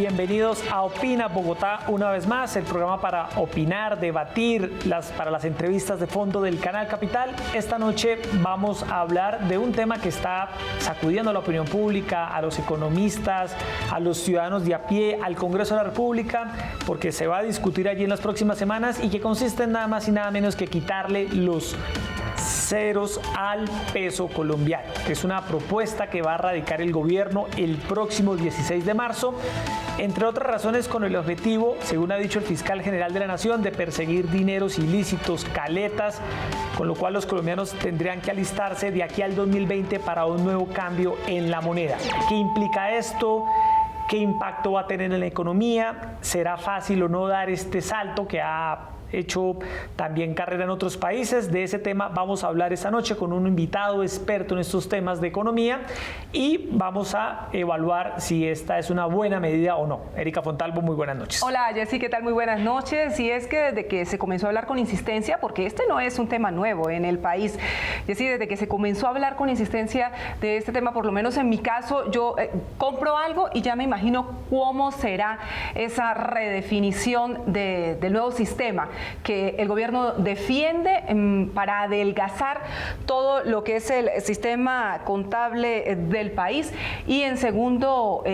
bienvenidos a Opina Bogotá una vez más, el programa para opinar, debatir, para las entrevistas de fondo del Canal Capital. Esta noche vamos a hablar de un tema que está sacudiendo a la opinión pública, a los economistas, a los ciudadanos de a pie, al Congreso de la República, porque se va a discutir allí en las próximas semanas y que consiste en nada más y nada menos que quitarle los ceros al peso colombiano. Es una propuesta que va a radicar el gobierno el próximo 16 de marzo, entre otras razones con el objetivo, según ha dicho el fiscal general de la Nación, de perseguir dineros ilícitos, caletas, con lo cual los colombianos tendrían que alistarse de aquí al 2020 para un nuevo cambio en la moneda. ¿Qué implica esto? ¿Qué impacto va a tener en la economía? ¿Será fácil o no dar este salto que ha hecho también carrera en otros países? De ese tema vamos a hablar esta noche con un invitado experto en estos temas de economía y vamos a evaluar si esta es una buena medida o no. Erika Fontalvo, muy buenas noches. Hola Jessy, ¿qué tal? Muy buenas noches. Y es que desde que se comenzó a hablar con insistencia, porque este no es un tema nuevo en el país, Jessy, desde que se comenzó a hablar con insistencia de este tema, por lo menos en mi caso, yo compro algo y ya me imagino cómo será esa redefinición del nuevo sistema que el gobierno defiende para adelgazar todo lo que es el sistema contable del país y en segundo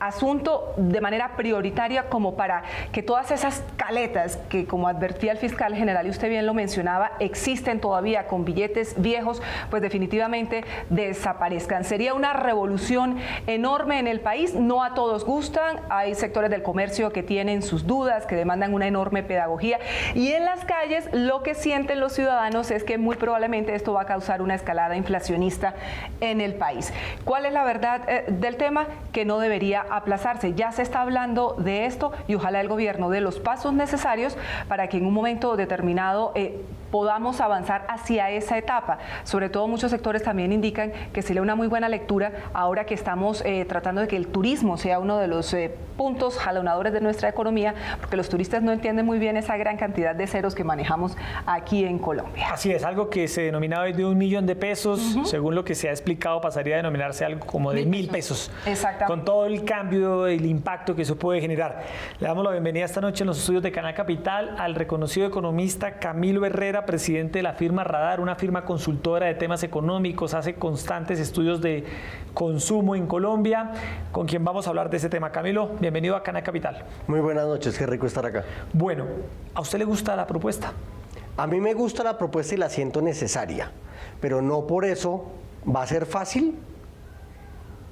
asunto de manera prioritaria como para que todas esas caletas que, como advertía el fiscal general y usted bien lo mencionaba, existen todavía con billetes viejos, pues definitivamente desaparezcan. Sería una revolución enorme en el país, no a todos gustan, hay sectores del comercio que tienen sus dudas, que demandan una enorme pedagogía y en las calles lo que sienten los ciudadanos es que muy probablemente esto va a causar una escalada inflacionista en el país. ¿Cuál es la verdad del tema? Que no debería aplazarse. Ya se está hablando de esto y ojalá el gobierno dé los pasos necesarios para que en un momento determinado podamos avanzar hacia esa etapa. Sobre todo muchos sectores también indican que sería una muy buena lectura ahora que estamos tratando de que el turismo sea uno de los puntos jalonadores de nuestra economía, porque los turistas no entienden muy bien esa gran cantidad de ceros que manejamos aquí en Colombia. Así es, algo que se denominaba de 1 millón de pesos, según lo que se ha explicado, pasaría a denominarse algo como de 1.000 pesos. Exactamente. Con todo el cambio, el impacto que eso puede generar. Le damos la bienvenida esta noche en los estudios de Canal Capital al reconocido economista Camilo Herrera, presidente de la firma Radar, una firma consultora de temas económicos, hace constantes estudios de consumo en Colombia, con quien vamos a hablar de ese tema. Camilo, bienvenido a Canal Capital. Muy buenas noches, qué rico estar acá. Bueno, ¿a usted le gusta la propuesta? A mí me gusta la propuesta y la siento necesaria, pero no por eso va a ser fácil,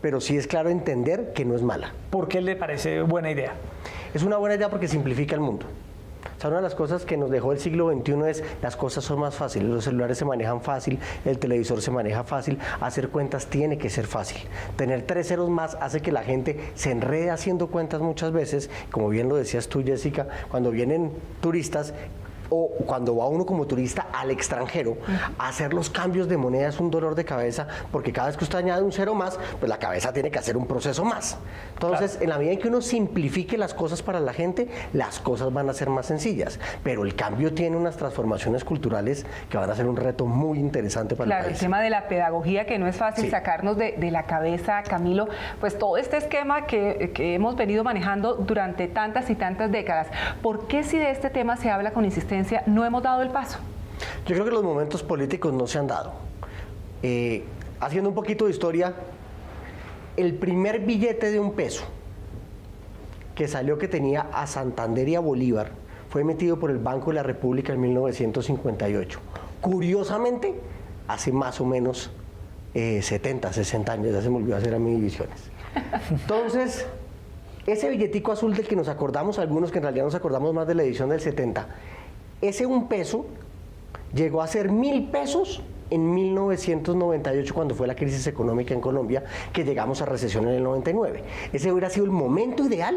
pero sí es claro entender que no es mala. ¿Por qué le parece buena idea? Es una buena idea porque simplifica el mundo. O sea, una de las cosas que nos dejó el siglo XXI es las cosas son más fáciles, los celulares se manejan fácil, el televisor se maneja fácil, hacer cuentas tiene que ser fácil. Tener 3 ceros más hace que la gente se enrede haciendo cuentas muchas veces, como bien lo decías tú, Jessica, cuando vienen turistas o cuando va uno como turista al extranjero, hacer los cambios de moneda es un dolor de cabeza, porque cada vez que usted añade un cero más, pues la cabeza tiene que hacer un proceso más. Entonces, claro, en la medida en que uno simplifique las cosas para la gente, las cosas van a ser más sencillas, pero el cambio tiene unas transformaciones culturales que van a ser un reto muy interesante para el país. Claro, el tema de la pedagogía, que no es fácil sacarnos de la cabeza, Camilo, pues todo este esquema que hemos venido manejando durante tantas y tantas décadas. ¿Por qué si de este tema se habla con insistencia no hemos dado el paso? Yo creo que los momentos políticos no se han dado. Haciendo un poquito de historia, el primer billete de 1 peso que salió, que tenía a Santander y a Bolívar, fue emitido por el Banco de la República en 1958. Curiosamente, hace más o menos 70, 60 años, ya se me olvidó hacer a mí divisiones. Entonces, ese billetico azul del que nos acordamos, algunos que en realidad nos acordamos más de la edición del 70, ese 1 peso llegó a ser 1.000 pesos en 1998, cuando fue la crisis económica en Colombia, que llegamos a recesión en el 99. Ese hubiera sido el momento ideal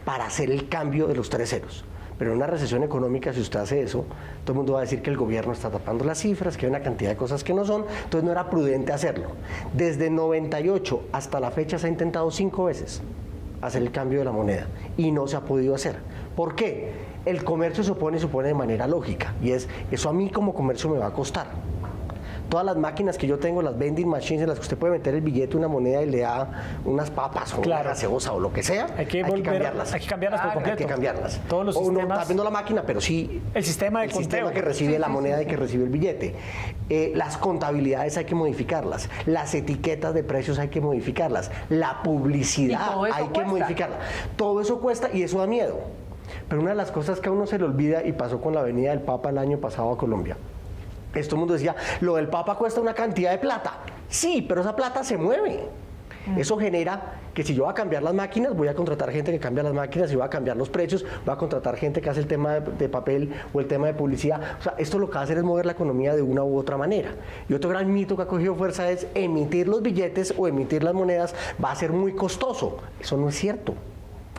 para hacer el cambio de los 3 ceros. Pero en una recesión económica, si usted hace eso, todo el mundo va a decir que el gobierno está tapando las cifras, que hay una cantidad de cosas que no son, entonces no era prudente hacerlo. Desde 98 hasta la fecha se ha intentado 5 veces hacer el cambio de la moneda y no se ha podido hacer. ¿Por qué? El comercio supone de manera lógica, y es, eso a mí como comercio me va a costar. Todas las máquinas que yo tengo, las vending machines en las que usted puede meter el billete, una moneda y le da unas papas o una gaseosa o lo que sea, hay que cambiarlas. Hay que cambiarlas por completo. Hay que cambiarlas. Todos los sistemas. No está viendo la máquina, pero sí el sistema de conteo. El sistema que recibe la moneda y que recibe el billete. Las contabilidades hay que modificarlas. Las etiquetas de precios hay que modificarlas. La publicidad hay que modificarla. Todo eso cuesta y eso da miedo. Pero una de las cosas que a uno se le olvida, y pasó con la venida del Papa el año pasado a Colombia, todo el mundo decía, lo del Papa cuesta una cantidad de plata. Sí, pero esa plata se mueve. Eso genera que si yo voy a cambiar las máquinas, voy a contratar gente que cambia las máquinas, si voy a cambiar los precios, voy a contratar gente que hace el tema de papel o el tema de publicidad. O sea, esto lo que va a hacer es mover la economía de una u otra manera. Y otro gran mito que ha cogido fuerza es emitir los billetes o emitir las monedas va a ser muy costoso. Eso no es cierto.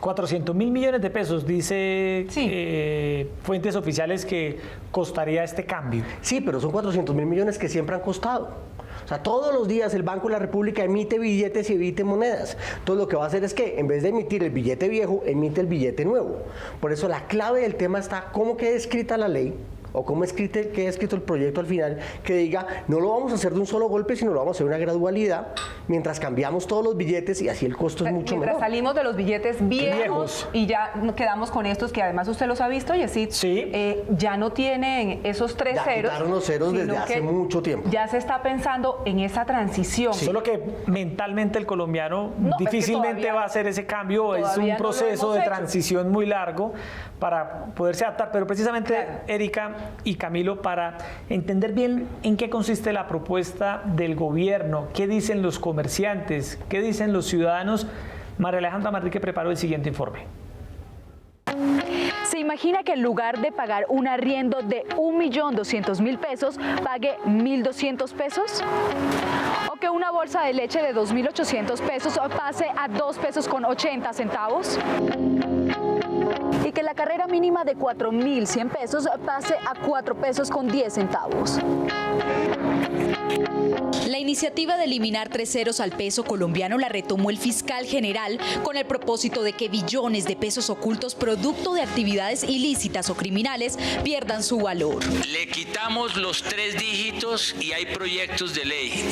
400.000 millones de pesos, dice fuentes oficiales que costaría este cambio. Sí, pero son 400.000 millones que siempre han costado. O sea, todos los días el Banco de la República emite billetes y emite monedas. Entonces lo que va a hacer es que en vez de emitir el billete viejo, emite el billete nuevo. Por eso la clave del tema está cómo queda escrita la ley, o cómo queda escrito el proyecto al final, que diga, no lo vamos a hacer de un solo golpe, sino lo vamos a hacer una gradualidad, mientras cambiamos todos los billetes y así el costo es mucho menor. Mientras salimos de los billetes viejos y ya quedamos con estos que además usted los ha visto, Yesid, ya no tienen esos 3 ceros. Ya quitaron los ceros desde hace mucho tiempo. Ya se está pensando en esa transición. Sí. Solo que mentalmente el colombiano difícilmente va a hacer ese cambio, es un proceso de transición muy largo para poderse adaptar, pero precisamente, Erika y Camilo, para entender bien en qué consiste la propuesta del gobierno, qué dicen los comerciantes, qué dicen los ciudadanos, María Alejandra Manrique preparó el siguiente informe. ¿Se imagina que en lugar de pagar un arriendo de 1.200.000 pesos, pague 1.200 pesos? ¿O que una bolsa de leche de 2.800 pesos pase a 2 pesos con 80 centavos? Y que la carrera mínima de 4.100 pesos pase a 4 pesos con 10 centavos. La iniciativa de eliminar 3 ceros al peso colombiano la retomó el fiscal general con el propósito de que billones de pesos ocultos producto de actividades ilícitas o criminales pierdan su valor. Le quitamos los 3 dígitos y hay proyectos de ley.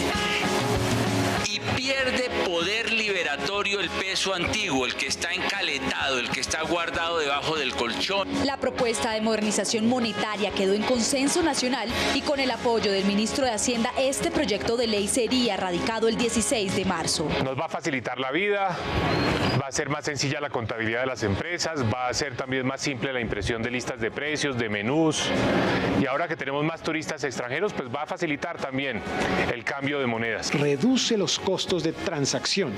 Y pierde poder liberatorio el peso antiguo, el que está encaletado, el que está guardado debajo del colchón. La propuesta de modernización monetaria quedó en consenso nacional y con el apoyo del ministro de Hacienda, este proyecto de ley sería radicado el 16 de marzo. Nos va a facilitar la vida, va a ser más sencilla la contabilidad de las empresas, va a ser también más simple la impresión de listas de precios, de menús, y ahora que tenemos más turistas extranjeros, pues va a facilitar también el cambio de monedas. Reduce los costos de transacción,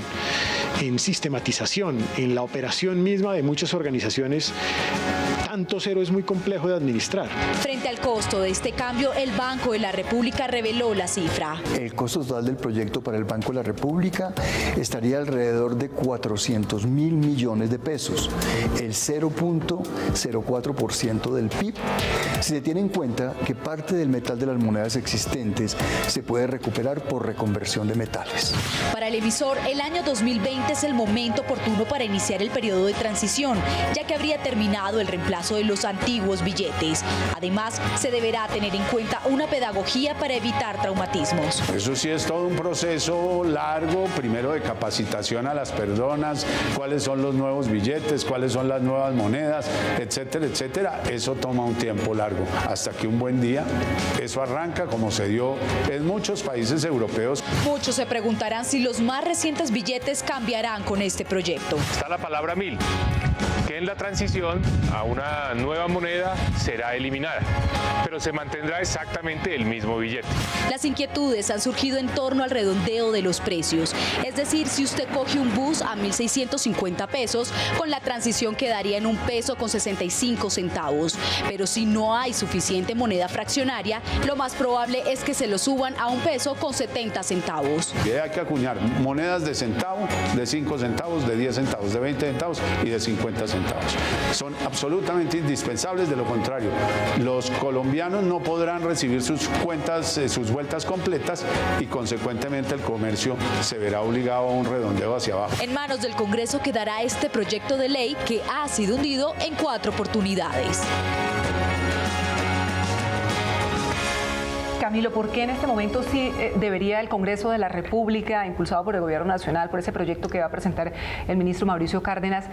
en sistematización, en la operación misma de muchas organizaciones. Tanto cero es muy complejo de administrar. Frente al costo de este cambio, el Banco de la República reveló la cifra. El costo total del proyecto para el Banco de la República estaría alrededor de 400.000 millones de pesos, el 0.04% del PIB. Si se tiene en cuenta que parte del metal de las monedas existentes se puede recuperar por reconversión de metales. Para el emisor, el año 2020 es el momento oportuno para iniciar el periodo de transición, ya que habría terminado el reemplazo de los antiguos billetes. Además, se deberá tener en cuenta una pedagogía para evitar traumatismos. Eso sí es todo un proceso largo, primero de capacitación a las personas, cuáles son los nuevos billetes, cuáles son las nuevas monedas, etcétera, etcétera. Eso toma un tiempo largo, hasta que un buen día eso arranca, como se dio en muchos países europeos. Muchos se preguntarán si los más recientes billetes cambiarán con este proyecto. Está la palabra 1000, que en la transición a una nueva moneda será eliminada, pero se mantendrá exactamente el mismo billete. Las inquietudes han surgido en torno al redondeo de los precios, es decir, si usted coge un bus a 1.650 pesos, con la transición quedaría en 1 peso con 65 centavos, pero si no hay suficiente moneda fraccionaria, lo más probable es que se lo suban a 1 peso con 70 centavos. Hay que acuñar monedas de centavo, de 5 centavos, de 10 centavos, de 20 centavos y de 50 centavos. Son absolutamente indispensables, de lo contrario, los colombianos no podrán recibir sus cuentas, sus vueltas completas, y consecuentemente el comercio se verá obligado a un redondeo hacia abajo. En manos del Congreso quedará este proyecto de ley que ha sido hundido en 4 oportunidades. Camilo, ¿por qué en este momento sí debería el Congreso de la República, impulsado por el Gobierno Nacional, por ese proyecto que va a presentar el ministro Mauricio Cárdenas,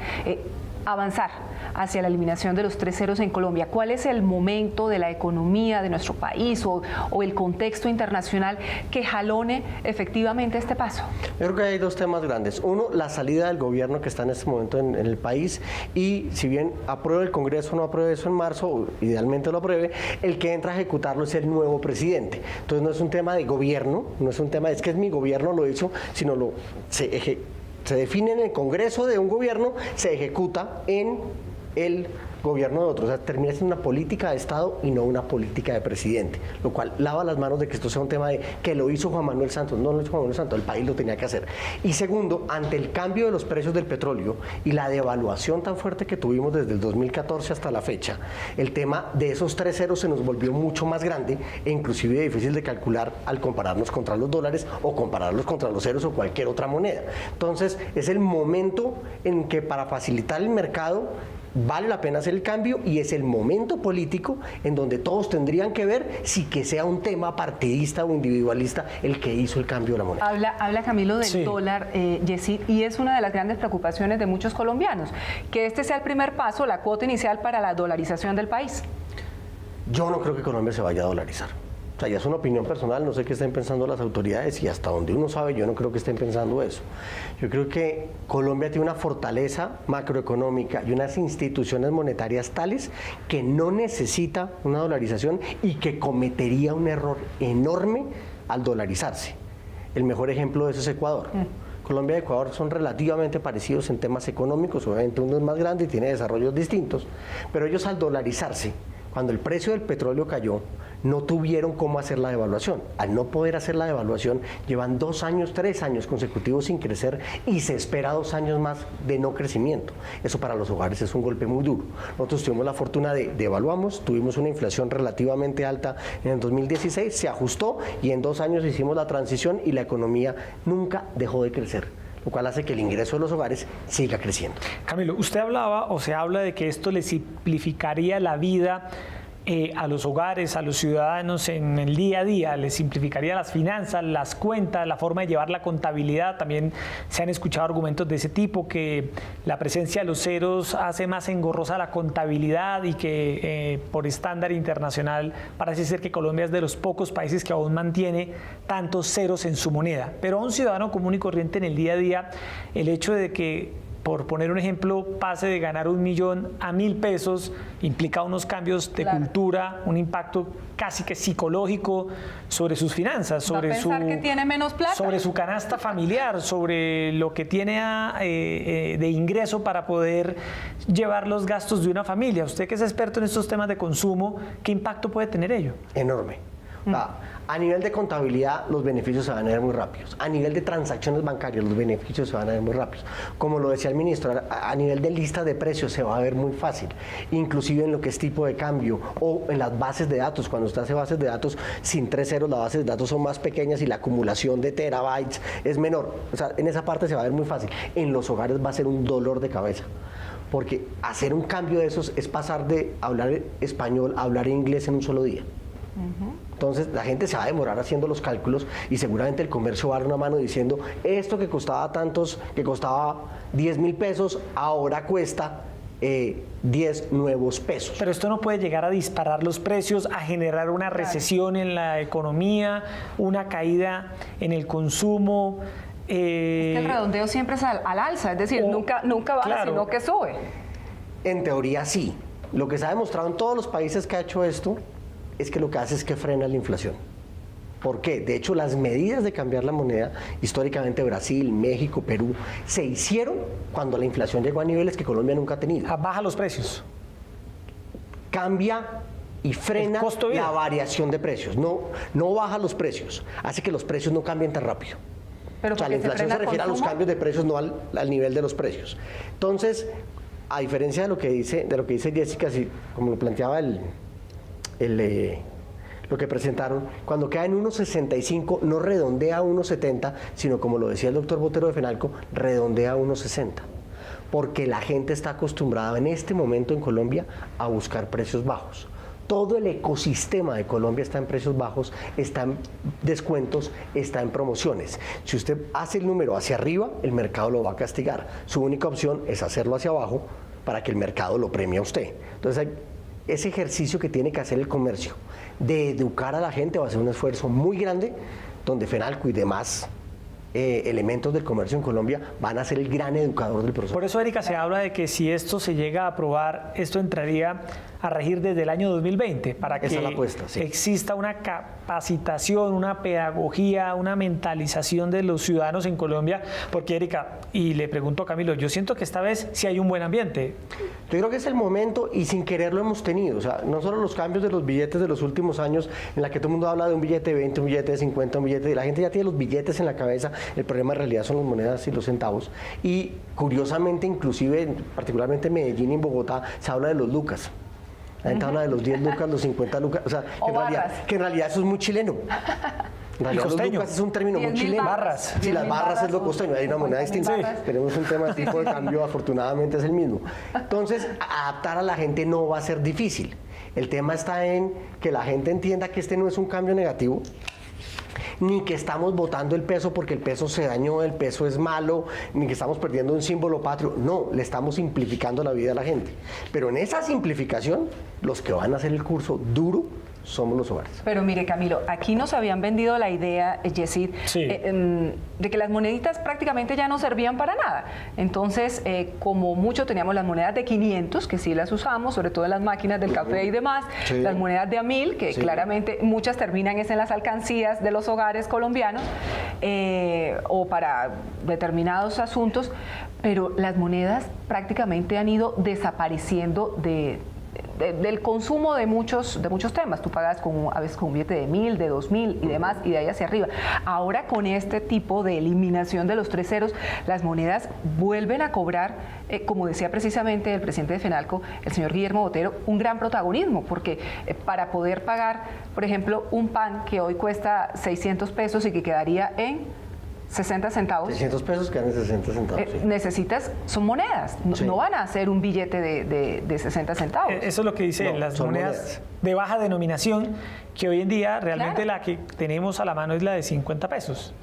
avanzar hacia la eliminación de los 3 ceros en Colombia? ¿Cuál es el momento de la economía de nuestro país o el contexto internacional que jalone efectivamente este paso? Yo creo que hay 2 temas grandes. Uno, la salida del gobierno que está en este momento en el país, y si bien apruebe el Congreso o no apruebe eso en marzo, o idealmente lo apruebe, el que entra a ejecutarlo es el nuevo presidente. Entonces no es un tema de gobierno, no es un tema, es que es mi gobierno lo hizo, sino se define en el Congreso de un gobierno, se ejecuta en el gobierno de otro. O sea, termina siendo una política de Estado y no una política de presidente, lo cual lava las manos de que esto sea un tema de que lo hizo Juan Manuel Santos. No lo hizo Juan Manuel Santos, el país lo tenía que hacer. Y segundo, ante el cambio de los precios del petróleo y la devaluación tan fuerte que tuvimos desde el 2014 hasta la fecha, el tema de esos 3 ceros se nos volvió mucho más grande e inclusive difícil de calcular al compararnos contra los dólares o compararlos contra los ceros o cualquier otra moneda. Entonces, es el momento en que para facilitar el mercado vale la pena hacer el cambio, y es el momento político en donde todos tendrían que ver si que sea un tema partidista o individualista el que hizo el cambio de la moneda. Habla Camilo del dólar, Yesid, y es una de las grandes preocupaciones de muchos colombianos, que este sea el primer paso, la cuota inicial para la dolarización del país. Yo no creo que Colombia se vaya a dolarizar. O sea, ya es una opinión personal, no sé qué estén pensando las autoridades, y hasta donde uno sabe, yo no creo que estén pensando eso. Yo creo que Colombia tiene una fortaleza macroeconómica y unas instituciones monetarias tales que no necesita una dolarización y que cometería un error enorme al dolarizarse. El mejor ejemplo de eso es Ecuador. Colombia y Ecuador son relativamente parecidos en temas económicos, obviamente uno es más grande y tiene desarrollos distintos, pero ellos al dolarizarse, cuando el precio del petróleo cayó, no tuvieron cómo hacer la devaluación. Al no poder hacer la devaluación, llevan 2 años, 3 años consecutivos sin crecer, y se espera 2 años más de no crecimiento. Eso para los hogares es un golpe muy duro. Nosotros tuvimos la fortuna de devaluamos, tuvimos una inflación relativamente alta en el 2016, se ajustó y en 2 años hicimos la transición y la economía nunca dejó de crecer, lo cual hace que el ingreso de los hogares siga creciendo. Camilo, usted hablaba o se habla de que esto le simplificaría la vida a los hogares, a los ciudadanos en el día a día, les simplificaría las finanzas, las cuentas, la forma de llevar la contabilidad. También se han escuchado argumentos de ese tipo, que la presencia de los ceros hace más engorrosa la contabilidad y que por estándar internacional parece ser que Colombia es de los pocos países que aún mantiene tantos ceros en su moneda. Pero a un ciudadano común y corriente en el día a día, el hecho de que, por poner un ejemplo, pase de ganar 1 millón a 1.000 pesos, implica unos cambios de cultura, un impacto casi que psicológico sobre sus finanzas, sobre que tiene menos plata, sobre su canasta familiar, sobre lo que tiene de ingreso para poder llevar los gastos de una familia. Usted, que es experto en estos temas de consumo, ¿qué impacto puede tener ello? Enorme. A nivel de contabilidad, los beneficios se van a ver muy rápidos. A nivel de transacciones bancarias, los beneficios se van a ver muy rápidos. Como lo decía el ministro, a nivel de lista de precios se va a ver muy fácil. Inclusive en lo que es tipo de cambio o en las bases de datos. Cuando usted hace bases de datos sin 3 ceros, las bases de datos son más pequeñas y la acumulación de terabytes es menor. O sea, en esa parte se va a ver muy fácil. En los hogares va a ser un dolor de cabeza, porque hacer un cambio de esos es pasar de hablar español a hablar inglés en un solo día. Entonces la gente se va a demorar haciendo los cálculos, y seguramente el comercio va a dar una mano diciendo: esto que costaba 10.000 pesos, ahora cuesta 10 nuevos pesos. Pero esto no puede llegar a disparar los precios, a generar una recesión en la economía, una caída en el consumo. Es que el redondeo siempre es al alza, es decir, nunca baja, sino que sube. En teoría sí. Lo que se ha demostrado en todos los países que ha hecho esto es que lo que hace es que frena la inflación. ¿Por qué? De hecho, las medidas de cambiar la moneda, históricamente Brasil, México, Perú, se hicieron cuando la inflación llegó a niveles que Colombia nunca ha tenido. Baja los precios. Cambia y frena la variación de precios. No baja los precios, hace que los precios no cambien tan rápido. Pero o sea, la inflación se refiere a los cambios de precios, no al nivel de los precios. Entonces, a diferencia de lo que dice Jessica, como lo planteaba lo que presentaron, cuando queda en 1.65 no redondea a 1.70, sino, como lo decía el doctor Botero de Fenalco, redondea a 1.60, porque la gente está acostumbrada en este momento en Colombia a buscar precios bajos. Todo el ecosistema de Colombia está en precios bajos, está en descuentos, está en promociones. Si usted hace el número hacia arriba, el mercado lo va a castigar. Su única opción es hacerlo hacia abajo para que el mercado lo premie a usted. Entonces, ese ejercicio que tiene que hacer el comercio de educar a la gente va a ser un esfuerzo muy grande, donde FENALCO y demás elementos del comercio en Colombia van a ser el gran educador del proceso. Por eso, Erika, se habla de que si esto se llega a aprobar, esto entraría a regir desde el año 2020 para que Esa es la apuesta, sí. exista una capacitación, una pedagogía, una mentalización de los ciudadanos en Colombia. Porque, Erika, y le pregunto a Camilo, yo siento que esta vez sí hay un buen ambiente. Yo creo que es el momento y sin querer lo hemos tenido. O sea, no solo los cambios de los billetes de los últimos años, en la que todo el mundo habla de un billete de 20, un billete de 50, un billete de... La gente ya tiene los billetes en la cabeza, el problema en realidad son las monedas y los centavos. Y curiosamente, inclusive, particularmente en Medellín y en Bogotá, se habla de los lucas. La gente habla de los 10 lucas, los 50 lucas, o sea, que en realidad eso es muy chileno. En realidad los lucas es un término muy chileno. Barras. Sí, las barras es lo costeño, hay una moneda distinta. Sí. Tenemos un tema de tipo de cambio, afortunadamente es el mismo. Entonces, adaptar a la gente no va a ser difícil. El tema está en que la gente entienda que este no es un cambio negativo, ni que estamos votando el peso porque el peso se dañó, el peso es malo, ni que estamos perdiendo un símbolo patrio. No, le estamos simplificando la vida a la gente. Pero en esa simplificación, los que van a hacer el curso duro somos los hogares. Pero mire, Camilo, aquí nos habían vendido la idea, Yesid, Sí. de que las moneditas prácticamente ya no servían para nada. Entonces, como mucho teníamos las monedas de 500, que sí las usamos, sobre todo en las máquinas del café y demás, Sí. las monedas de a 1000, que Sí. claramente muchas terminan en las alcancías de los hogares colombianos, o para determinados asuntos, pero las monedas prácticamente han ido desapareciendo del consumo de muchos temas. Tú pagas a veces con un billete de 1000, de 2000 y demás, y de ahí hacia arriba. Ahora, con este tipo de eliminación de los 3 ceros, las monedas vuelven a cobrar, como decía precisamente el presidente de FENALCO, el señor Guillermo Botero, un gran protagonismo, porque para poder pagar, por ejemplo, un pan que hoy cuesta 600 pesos y que quedaría en 60 centavos. 600 pesos quedan en 60 centavos. Sí. Necesitas, son monedas, Sí. no van a hacer un billete de 60 centavos. Eso es lo que dicen No, las son monedas monedas de baja denominación, que hoy en día realmente Claro. la que tenemos a la mano es la de 50 pesos.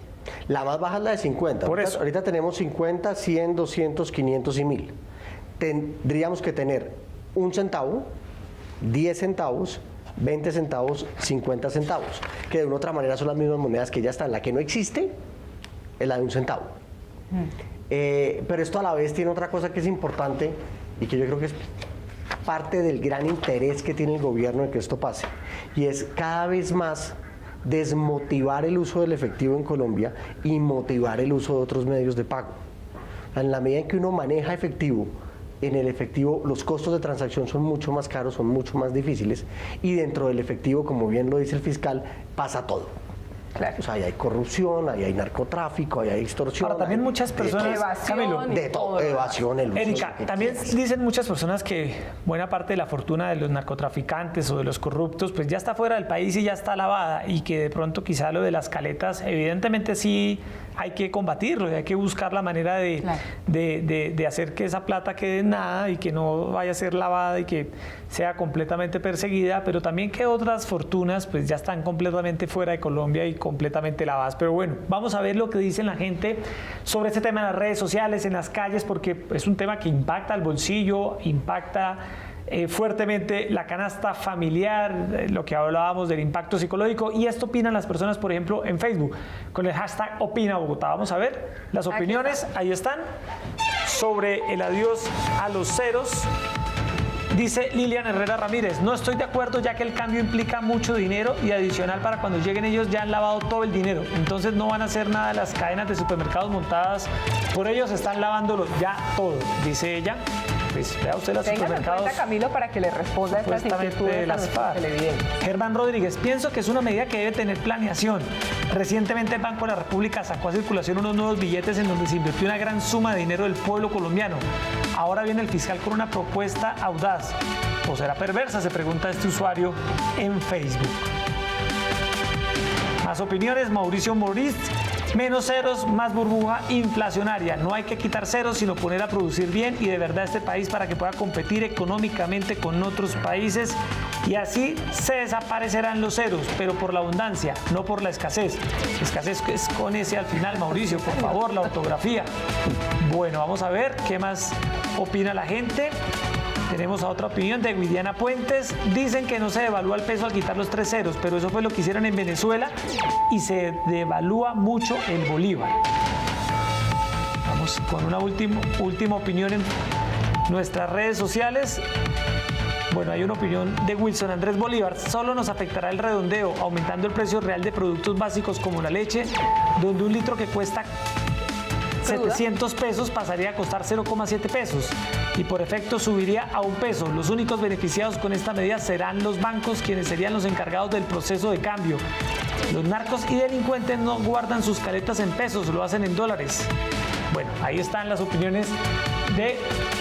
La más baja es la de 50. Por ahorita, eso. ahorita tenemos 50, 100, 200, 500 y 1000. Tendríamos que tener 1 centavo, 10 centavos, 20 centavos, 50 centavos, que de una u otra manera son las mismas monedas que ya están. La que no existe es la de 1 centavo. Pero esto a la vez tiene otra cosa que es importante y que yo creo que es parte del gran interés que tiene el gobierno de que esto pase, y es cada vez más desmotivar el uso del efectivo en Colombia y motivar el uso de otros medios de pago. En la medida en que uno maneja efectivo, en el efectivo los costos de transacción son mucho más caros, son mucho más difíciles, y dentro del efectivo, como bien lo dice el fiscal, pasa todo. Claro. O sea, ahí hay corrupción, ahí hay narcotráfico, ahí hay extorsión. Ahora, también hay muchas de personas, evasión Camilo, y de todo, todo lo evasión, el uso Erika, de lo que también quieras. dicen muchas personas que buena parte de la fortuna de los narcotraficantes o de los corruptos pues ya está fuera del país y ya está lavada, y que de pronto quizá lo de las caletas evidentemente sí hay que combatirlo y hay que buscar la manera de, Claro. de hacer que esa plata quede en nada y que no vaya a ser lavada y que sea completamente perseguida, pero también que otras fortunas pues ya están completamente fuera de Colombia y completamente lavadas. Pero bueno, vamos a ver lo que dicen la gente sobre este tema en las redes sociales, en las calles, porque es un tema que impacta al bolsillo, impacta fuertemente la canasta familiar, lo que hablábamos del impacto psicológico, y esto opinan las personas, por ejemplo, en Facebook, con el hashtag Opina Bogotá. Vamos a ver las opiniones, ahí están, sobre el adiós a los ceros. Dice Lilian Herrera Ramírez, no estoy de acuerdo ya que el cambio implica mucho dinero y adicional para cuando lleguen ellos ya han lavado todo el dinero, entonces no van a hacer nada de las cadenas de supermercados montadas, por ellos están lavándolo ya todo, dice ella. Pues vea usted los Téngalo en supermercados cuenta, Camilo, para que le responda a estas supuestamente inquietudes de a las nuestros FARC. televidentes. Germán Rodríguez, pienso que es una medida que debe tener planeación. Recientemente el Banco de la República sacó a circulación unos nuevos billetes en donde se invirtió una gran suma de dinero del pueblo colombiano. Ahora viene el fiscal con una propuesta audaz. ¿O será perversa?, se pregunta este usuario en Facebook. Más opiniones, Mauricio Moritz. Menos ceros, más burbuja inflacionaria. No hay que quitar ceros, sino poner a producir bien y de verdad este país para que pueda competir económicamente con otros países. Y así se desaparecerán los ceros, pero por la abundancia, no por la escasez. Escasez es con ese al final, Mauricio, por favor, la ortografía. Bueno, vamos a ver qué más opina la gente. Tenemos a otra opinión de Guidiana Puentes. Dicen que no se devalúa el peso al quitar los 3 ceros, pero eso fue lo que hicieron en Venezuela y se devalúa mucho el bolívar. Vamos con una última opinión en nuestras redes sociales. Bueno, hay una opinión de Wilson Andrés Bolívar. Solo nos afectará el redondeo, aumentando el precio real de productos básicos como la leche, donde un litro que cuesta 700 pesos pasaría a costar 0,7 pesos y por efecto subiría a 1 peso. Los únicos beneficiados con esta medida serán los bancos, quienes serían los encargados del proceso de cambio. Los narcos y delincuentes no guardan sus caletas en pesos, lo hacen en dólares. Bueno, ahí están las opiniones de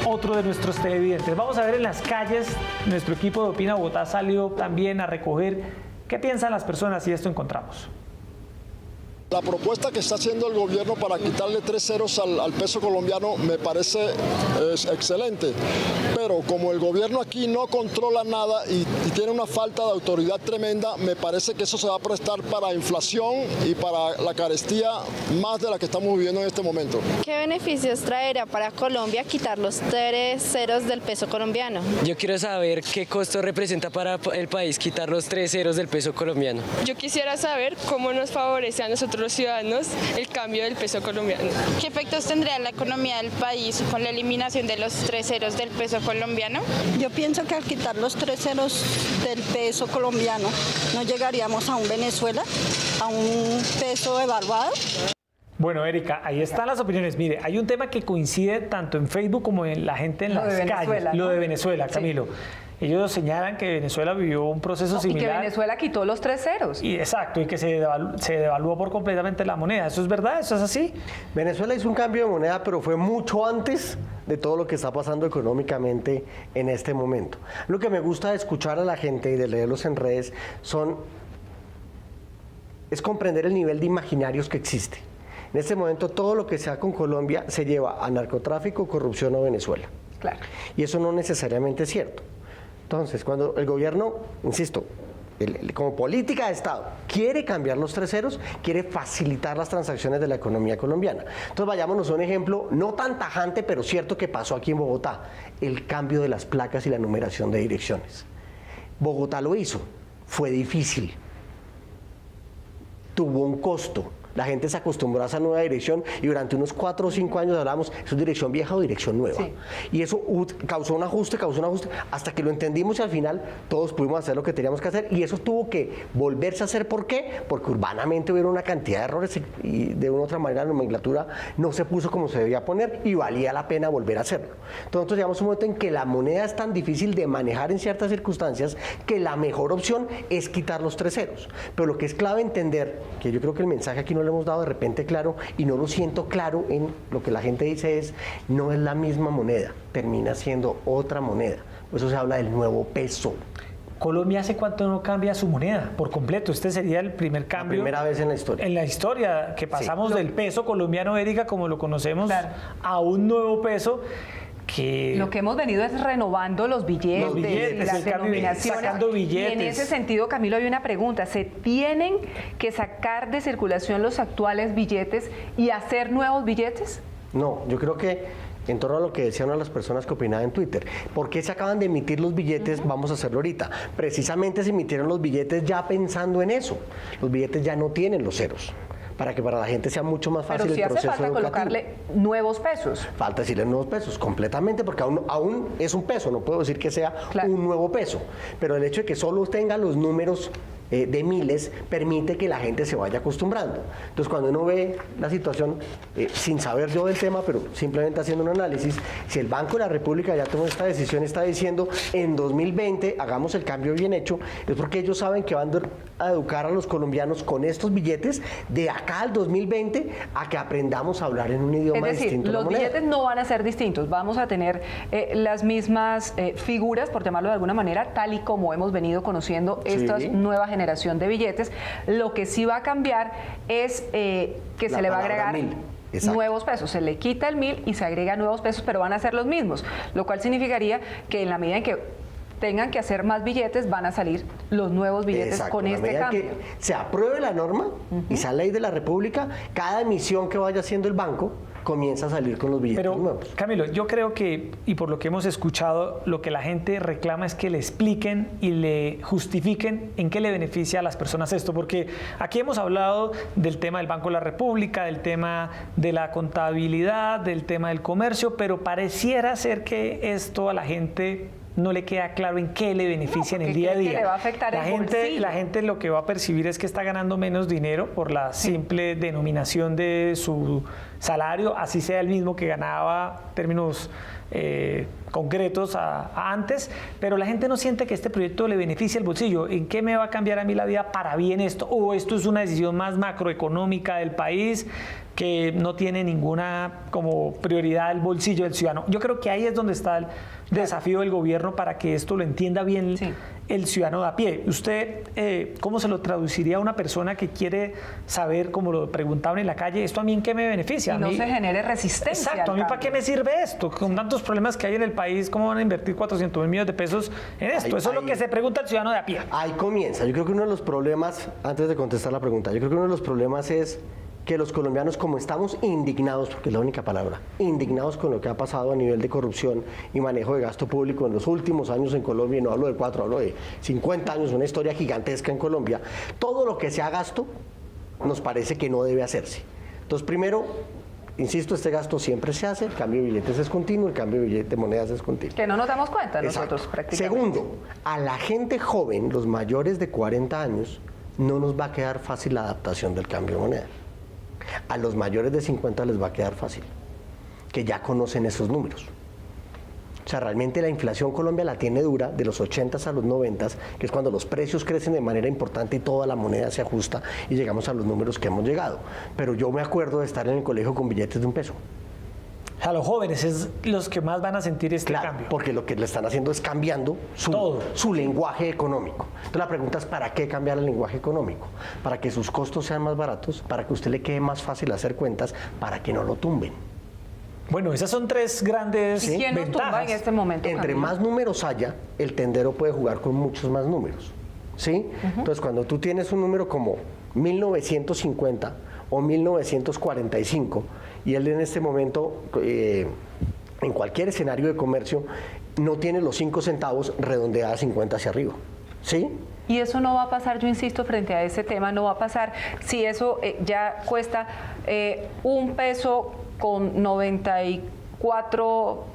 otro de nuestros televidentes. Vamos a ver en las calles, nuestro equipo de Opina Bogotá salió también a recoger qué piensan las personas y esto encontramos. La propuesta que está haciendo el gobierno para quitarle 3 ceros al peso colombiano me parece excelente, pero como el gobierno aquí no controla nada y tiene una falta de autoridad tremenda, me parece que eso se va a prestar para inflación y para la carestía más de la que estamos viviendo en este momento. ¿Qué beneficios traerá para Colombia quitar los 3 ceros del peso colombiano? Yo quiero saber qué costo representa para el país quitar los 3 ceros del peso colombiano. Yo quisiera saber cómo nos favorece a nosotros los ciudadanos el cambio del peso colombiano. ¿Qué efectos tendría en la economía del país con la eliminación de los 3 ceros del peso colombiano? Yo pienso que al quitar los 3 ceros del peso colombiano no llegaríamos a un Venezuela, a un peso evaluado. Bueno, Erika, ahí están las opiniones. Mire, hay un tema que coincide tanto en Facebook como en la gente en las calles. Lo de Venezuela, Camilo. Sí. Ellos señalan que Venezuela vivió un proceso similar. Y que Venezuela quitó los 3 ceros. Y exacto, y que se devaluó por completamente la moneda. ¿Eso es verdad? ¿Eso es así? Venezuela hizo un cambio de moneda, pero fue mucho antes de todo lo que está pasando económicamente en este momento. Lo que me gusta de escuchar a la gente y de leerlos en redes es comprender el nivel de imaginarios que existe. En este momento todo lo que sea con Colombia se lleva a narcotráfico, corrupción o Venezuela. Claro. Y eso no necesariamente es cierto. Entonces, cuando el gobierno, insisto, como política de Estado, quiere cambiar los 3 ceros, quiere facilitar las transacciones de la economía colombiana. Entonces, vayámonos a un ejemplo no tan tajante, pero cierto que pasó aquí en Bogotá, el cambio de las placas y la numeración de direcciones. Bogotá lo hizo, fue difícil, tuvo un costo. La gente se acostumbró a esa nueva dirección y durante unos 4 o 5 años hablábamos, ¿es dirección vieja o dirección nueva? Sí. Y eso causó un ajuste, hasta que lo entendimos y al final todos pudimos hacer lo que teníamos que hacer y eso tuvo que volverse a hacer. ¿Por qué? Porque urbanamente hubo una cantidad de errores y de una u otra manera la nomenclatura no se puso como se debía poner y valía la pena volver a hacerlo. Entonces llegamos a un momento en que la moneda es tan difícil de manejar en ciertas circunstancias que la mejor opción es quitar los 3 ceros. Pero lo que es clave entender, que yo creo que el mensaje aquí no lo hemos dado de repente claro y no lo siento claro en lo que la gente dice no es la misma moneda, termina siendo otra moneda. Por eso se habla del nuevo peso. ¿Colombia hace cuánto no cambia su moneda por completo? Este sería el primer cambio. La primera vez en la historia. En la historia, que pasamos del peso colombiano, Erika, como lo conocemos, a un nuevo peso. Lo que hemos venido es renovando los billetes las denominaciones. Sacando billetes. Y en ese sentido, Camilo, hay una pregunta. ¿Se tienen que sacar de circulación los actuales billetes y hacer nuevos billetes? No, yo creo que en torno a lo que decían las personas que opinaban en Twitter, ¿por qué se acaban de emitir los billetes? Vamos a hacerlo ahorita. Precisamente se emitieron los billetes ya pensando en eso. Los billetes ya no tienen los ceros, para que para la gente sea mucho más fácil el proceso educativo. Pero sí hace falta colocarle nuevos pesos. Falta decirle nuevos pesos, completamente, porque aún es un peso, no puedo decir que sea un nuevo peso, pero el hecho de que solo tenga los números de miles permite que la gente se vaya acostumbrando. Entonces, cuando uno ve la situación, sin saber yo del tema, pero simplemente haciendo un análisis, si el Banco de la República ya tomó esta decisión, está diciendo en 2020 hagamos el cambio bien hecho, es porque ellos saben que van a educar a los colombianos con estos billetes de acá al 2020 a que aprendamos a hablar en un idioma distinto. Es decir, los billetes no van a ser distintos, vamos a tener las mismas figuras, por llamarlo de alguna manera, tal y como hemos venido conociendo estas nuevas generaciones de billetes. Lo que sí va a cambiar es que se le va a agregar nuevos pesos. Se le quita el 1000 y se agrega nuevos pesos, pero van a ser los mismos, lo cual significaría que en la medida en que tengan que hacer más billetes, van a salir los nuevos billetes. Exacto, con a este medida cambio. que se apruebe la norma y sea ley de la República, cada emisión que vaya haciendo el banco comienza a salir con los billetes nuevos. Camilo, yo creo que, y por lo que hemos escuchado, lo que la gente reclama es que le expliquen y le justifiquen en qué le beneficia a las personas esto, porque aquí hemos hablado del tema del Banco de la República, del tema de la contabilidad, del tema del comercio, pero pareciera ser que esto a la gente no le queda claro en qué le beneficia en el día a día. Que le va a afectar la gente lo que va a percibir es que está ganando menos dinero por la simple denominación de su salario, así sea el mismo que ganaba términos concretos a antes, pero la gente no siente que este proyecto le beneficie el bolsillo. ¿En qué me va a cambiar a mí la vida para bien esto? ¿O esto es una decisión más macroeconómica del país que no tiene ninguna como prioridad el bolsillo del ciudadano? Yo creo que ahí es donde está el desafío del gobierno para que esto lo entienda bien el ciudadano de a pie. ¿Usted cómo se lo traduciría a una persona que quiere saber, como lo preguntaban en la calle, esto a mí en qué me beneficia? Y no se genere resistencia. Exacto, a mí para qué me sirve esto, con tantos problemas que hay en el país, ¿cómo van a invertir 400.000 millones de pesos en esto? Eso es lo que se pregunta el ciudadano de a pie. Ahí comienza. Yo creo que uno de los problemas, antes de contestar la pregunta, yo creo que uno de los problemas es que los colombianos, como estamos indignados, porque es la única palabra, indignados con lo que ha pasado a nivel de corrupción y manejo de gasto público en los últimos años en Colombia, y no hablo de 4, hablo de 50 años, una historia gigantesca en Colombia, todo lo que sea gasto nos parece que no debe hacerse. Entonces, primero, insisto, este gasto siempre se hace, el cambio de billetes es continuo, el cambio de monedas es continuo. Que no nos damos cuenta nosotros prácticamente. Segundo, a la gente joven, los mayores de 40 años, no nos va a quedar fácil la adaptación del cambio de moneda. A los mayores de 50 les va a quedar fácil, que ya conocen esos números. O sea, realmente la inflación Colombia la tiene dura de los 80s a los 90s, que es cuando los precios crecen de manera importante y toda la moneda se ajusta y llegamos a los números que hemos llegado. Pero yo me acuerdo de estar en el colegio con billetes de $1. A los jóvenes es los que más van a sentir este cambio. Porque lo que le están haciendo es cambiando su lenguaje económico. Entonces la pregunta es, ¿para qué cambiar el lenguaje económico? Para que sus costos sean más baratos, para que a usted le quede más fácil hacer cuentas, para que no lo tumben. Bueno, esas son tres grandes ¿Y quién nos tumba en este momento? Entre Camilo? más números haya, el tendero puede jugar con muchos más números. ¿Sí? Entonces cuando tú tienes un número como 1950 o 1945, y él en este momento, en cualquier escenario de comercio, no tiene los 5 centavos, redondea a 50 hacia arriba. ¿Sí? Y eso no va a pasar, yo insisto, frente a ese tema, no va a pasar si eso ya cuesta $1 con 94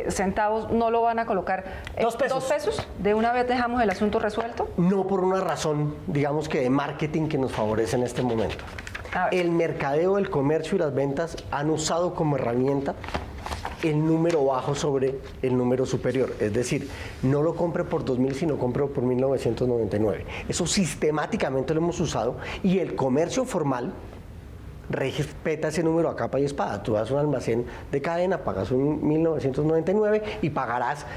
centavos, no lo van a colocar. ¿2 pesos? ¿2 pesos? ¿De una vez dejamos el asunto resuelto? No por una razón, digamos que de marketing que nos favorece en este momento. El mercadeo, el comercio y las ventas han usado como herramienta el número bajo sobre el número superior. Es decir, no lo compre por 2.000, sino compre por 1.999. Eso sistemáticamente lo hemos usado y el comercio formal respeta ese número a capa y espada. Tú vas a un almacén de cadena, pagas un 1.999 y pagarás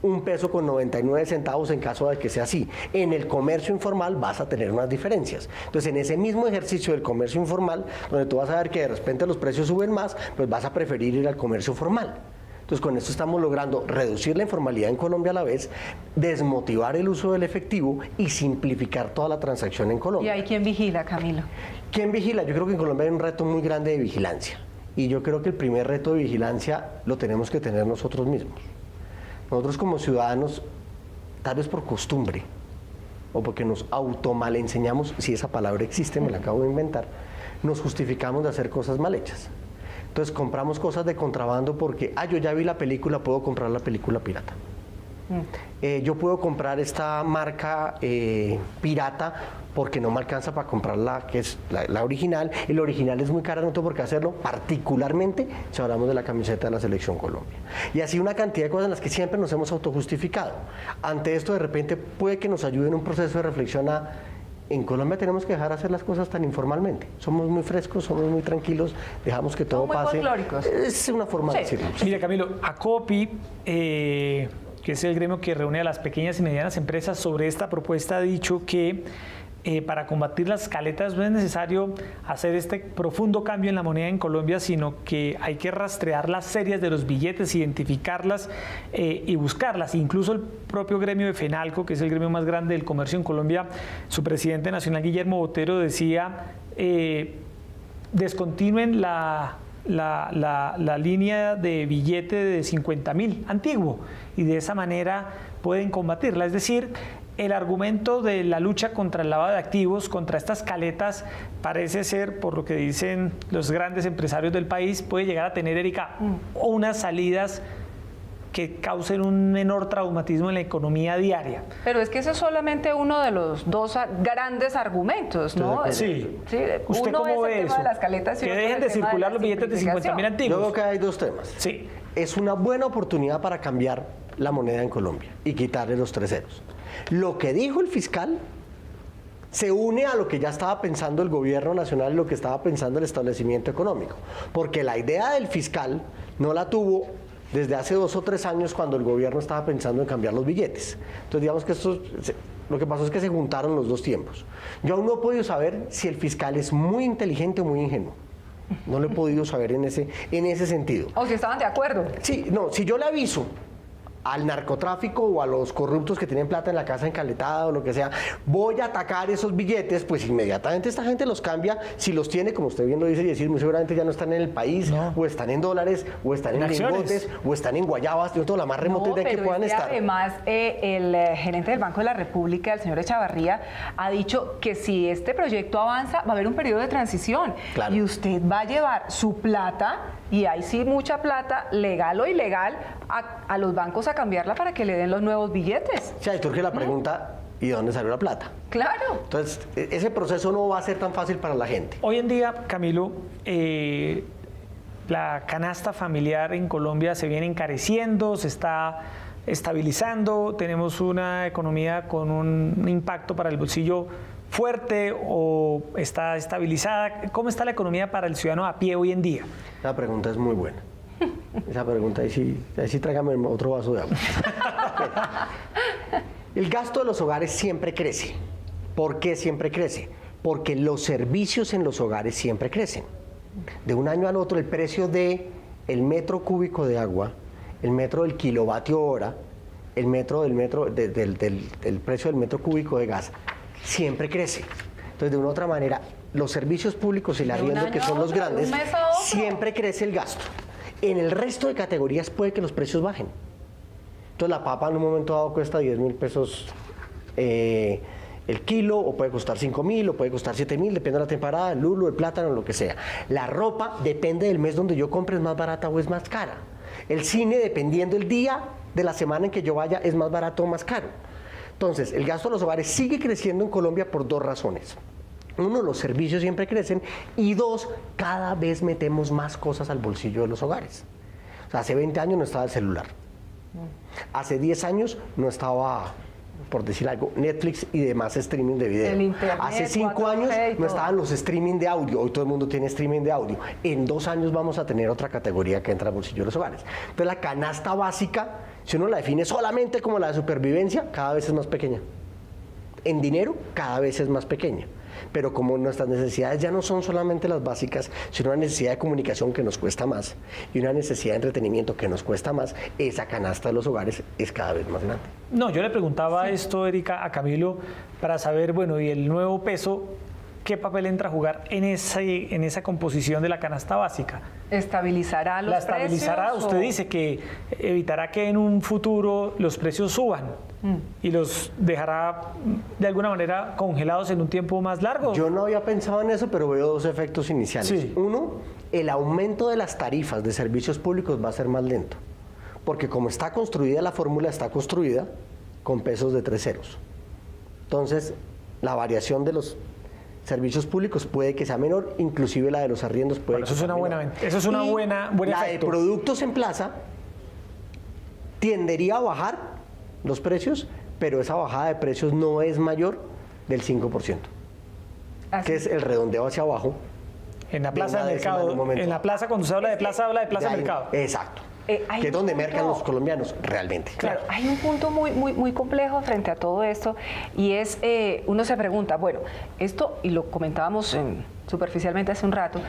$1 con 99 centavos en caso de que sea así. En el comercio informal vas a tener unas diferencias. Entonces, en ese mismo ejercicio del comercio informal, donde tú vas a ver que de repente los precios suben más, pues vas a preferir ir al comercio formal. Entonces, con esto estamos logrando reducir la informalidad en Colombia a la vez, desmotivar el uso del efectivo y simplificar toda la transacción en Colombia. ¿Y hay quien vigila, Camilo? ¿Quién vigila? Yo creo que en Colombia hay un reto muy grande de vigilancia. Y yo creo que el primer reto de vigilancia lo tenemos que tener nosotros mismos. Nosotros como ciudadanos, tal vez por costumbre, o porque nos automal enseñamos, si esa palabra existe, me la acabo de inventar, nos justificamos de hacer cosas mal hechas. Entonces compramos cosas de contrabando porque, yo ya vi la película, puedo comprar la película pirata. Yo puedo comprar esta marca pirata porque no me alcanza para comprar la que es la original, y la original es muy cara, no tengo por qué hacerlo, particularmente si hablamos de la camiseta de la Selección Colombia. Y así una cantidad de cosas en las que siempre nos hemos autojustificado. Ante esto, de repente, puede que nos ayude en un proceso de reflexión en Colombia tenemos que dejar de hacer las cosas tan informalmente. Somos muy frescos, somos muy tranquilos, dejamos que todo pase. Es una forma de decirlo. Mira, Camilo, ACOPI, que es el gremio que reúne a las pequeñas y medianas empresas, sobre esta propuesta ha dicho que para combatir las caletas no es necesario hacer este profundo cambio en la moneda en Colombia, sino que hay que rastrear las series de los billetes, identificarlas y buscarlas. Incluso el propio gremio de FENALCO, que es el gremio más grande del comercio en Colombia, su presidente nacional Guillermo Botero decía, descontinúen la línea de billete de 50.000 antiguo y de esa manera pueden combatirla. Es decir, el argumento de la lucha contra el lavado de activos, contra estas caletas, parece ser, por lo que dicen los grandes empresarios del país, puede llegar a tener, Erika, unas salidas que causen un menor traumatismo en la economía diaria. Pero es que ese es solamente uno de los dos grandes argumentos, ¿no? Sí. Uno ¿Usted cómo es el ve tema eso? de las caletas y que otro dejen el de tema circular la los billetes de 50.000 antiguos. Yo creo que hay dos temas. Sí. Es una buena oportunidad para cambiar la moneda en Colombia y quitarle los 3 ceros. Lo que dijo el fiscal se une a lo que ya estaba pensando el gobierno nacional y lo que estaba pensando el establecimiento económico. Porque la idea del fiscal no la tuvo desde hace 2 o 3 años cuando el gobierno estaba pensando en cambiar los billetes. Entonces digamos que lo que pasó es que se juntaron los dos tiempos. Yo aún no he podido saber si el fiscal es muy inteligente o muy ingenuo. No lo he podido saber en ese sentido. O si estaban de acuerdo. Sí, no, si yo le aviso al narcotráfico o a los corruptos que tienen plata en la casa encaletada o lo que sea, voy a atacar esos billetes, pues inmediatamente esta gente los cambia, si los tiene, como usted bien lo dice, y decir, muy seguramente ya no están en el país, o están en dólares, o están en lingotes, o están en guayabas, de toda la más remota idea que puedan estar. Además, el gerente del Banco de la República, el señor Echavarría, ha dicho que si este proyecto avanza, va a haber un periodo de transición. Claro. Y usted va a llevar su plata, y ahí sí mucha plata, legal o ilegal, a los bancos a cambiarla para que le den los nuevos billetes. Sí, ahí surge la pregunta, ¿y de dónde salió la plata? Claro. Entonces, ese proceso no va a ser tan fácil para la gente. Hoy en día, Camilo, la canasta familiar en Colombia se viene encareciendo, se está estabilizando, tenemos una economía con un impacto para el bolsillo fuerte o está estabilizada. ¿Cómo está la economía para el ciudadano a pie hoy en día? La pregunta es muy buena. Esa pregunta, ahí sí tráigame otro vaso de agua. El gasto de los hogares siempre crece. ¿Por qué siempre crece? Porque los servicios en los hogares siempre crecen. De un año al otro, el precio del metro cúbico de agua, el metro del kilovatio hora, el precio del metro cúbico de gas, siempre crece. Entonces, de una u otra manera, los servicios públicos y el arriendo, que son los grandes, siempre crece el gasto. En el resto de categorías puede que los precios bajen. Entonces la papa en un momento dado cuesta 10.000 pesos el kilo, o puede costar 5.000, o puede costar 7.000, depende de la temporada, el lulo, el plátano, lo que sea. La ropa, depende del mes donde yo compre, es más barata o es más cara. El cine, dependiendo del día de la semana en que yo vaya, es más barato o más caro. Entonces, el gasto de los hogares sigue creciendo en Colombia por 2 razones. 1, los servicios siempre crecen, y 2, cada vez metemos más cosas al bolsillo de los hogares. O sea, hace 20 años no estaba el celular. Hace 10 años no estaba, por decir algo, Netflix y demás streaming de video. El internet, hace 5 años no estaban los streaming de audio. Hoy todo el mundo tiene streaming de audio. En 2 años vamos a tener otra categoría que entra al bolsillo de los hogares. Entonces la canasta básica, si uno la define solamente como la de supervivencia, cada vez es más pequeña. En dinero, cada vez es más pequeña. Pero como nuestras necesidades ya no son solamente las básicas, sino una necesidad de comunicación que nos cuesta más y una necesidad de entretenimiento que nos cuesta más, esa canasta de los hogares es cada vez más grande. No, yo le preguntaba esto, Erika, a Camilo, para saber, bueno, y el nuevo peso, ¿qué papel entra a jugar en esa composición de la canasta básica? ¿Estabilizará los precios? ¿La estabilizará? Usted dice que evitará que en un futuro los precios suban y los dejará de alguna manera congelados en un tiempo más largo. Yo no había pensado en eso, pero veo 2 efectos iniciales. Sí. 1, el aumento de las tarifas de servicios públicos va a ser más lento, porque como está construida la fórmula, está construida con pesos de 3 ceros. Entonces, la variación de los servicios públicos puede que sea menor, inclusive la de los arriendos puede que sea menor. Eso es una buena la efecto. De productos en plaza tendería a bajar los precios, pero esa bajada de precios no es mayor del 5%, que es el redondeo hacia abajo. En la plaza de mercado, en la plaza, cuando se habla de plaza, habla de plaza de mercado. Exacto. que es donde mercan los colombianos realmente. Claro, hay un punto muy complejo frente a todo esto y es, uno se pregunta, bueno, esto, y lo comentábamos superficialmente hace un rato,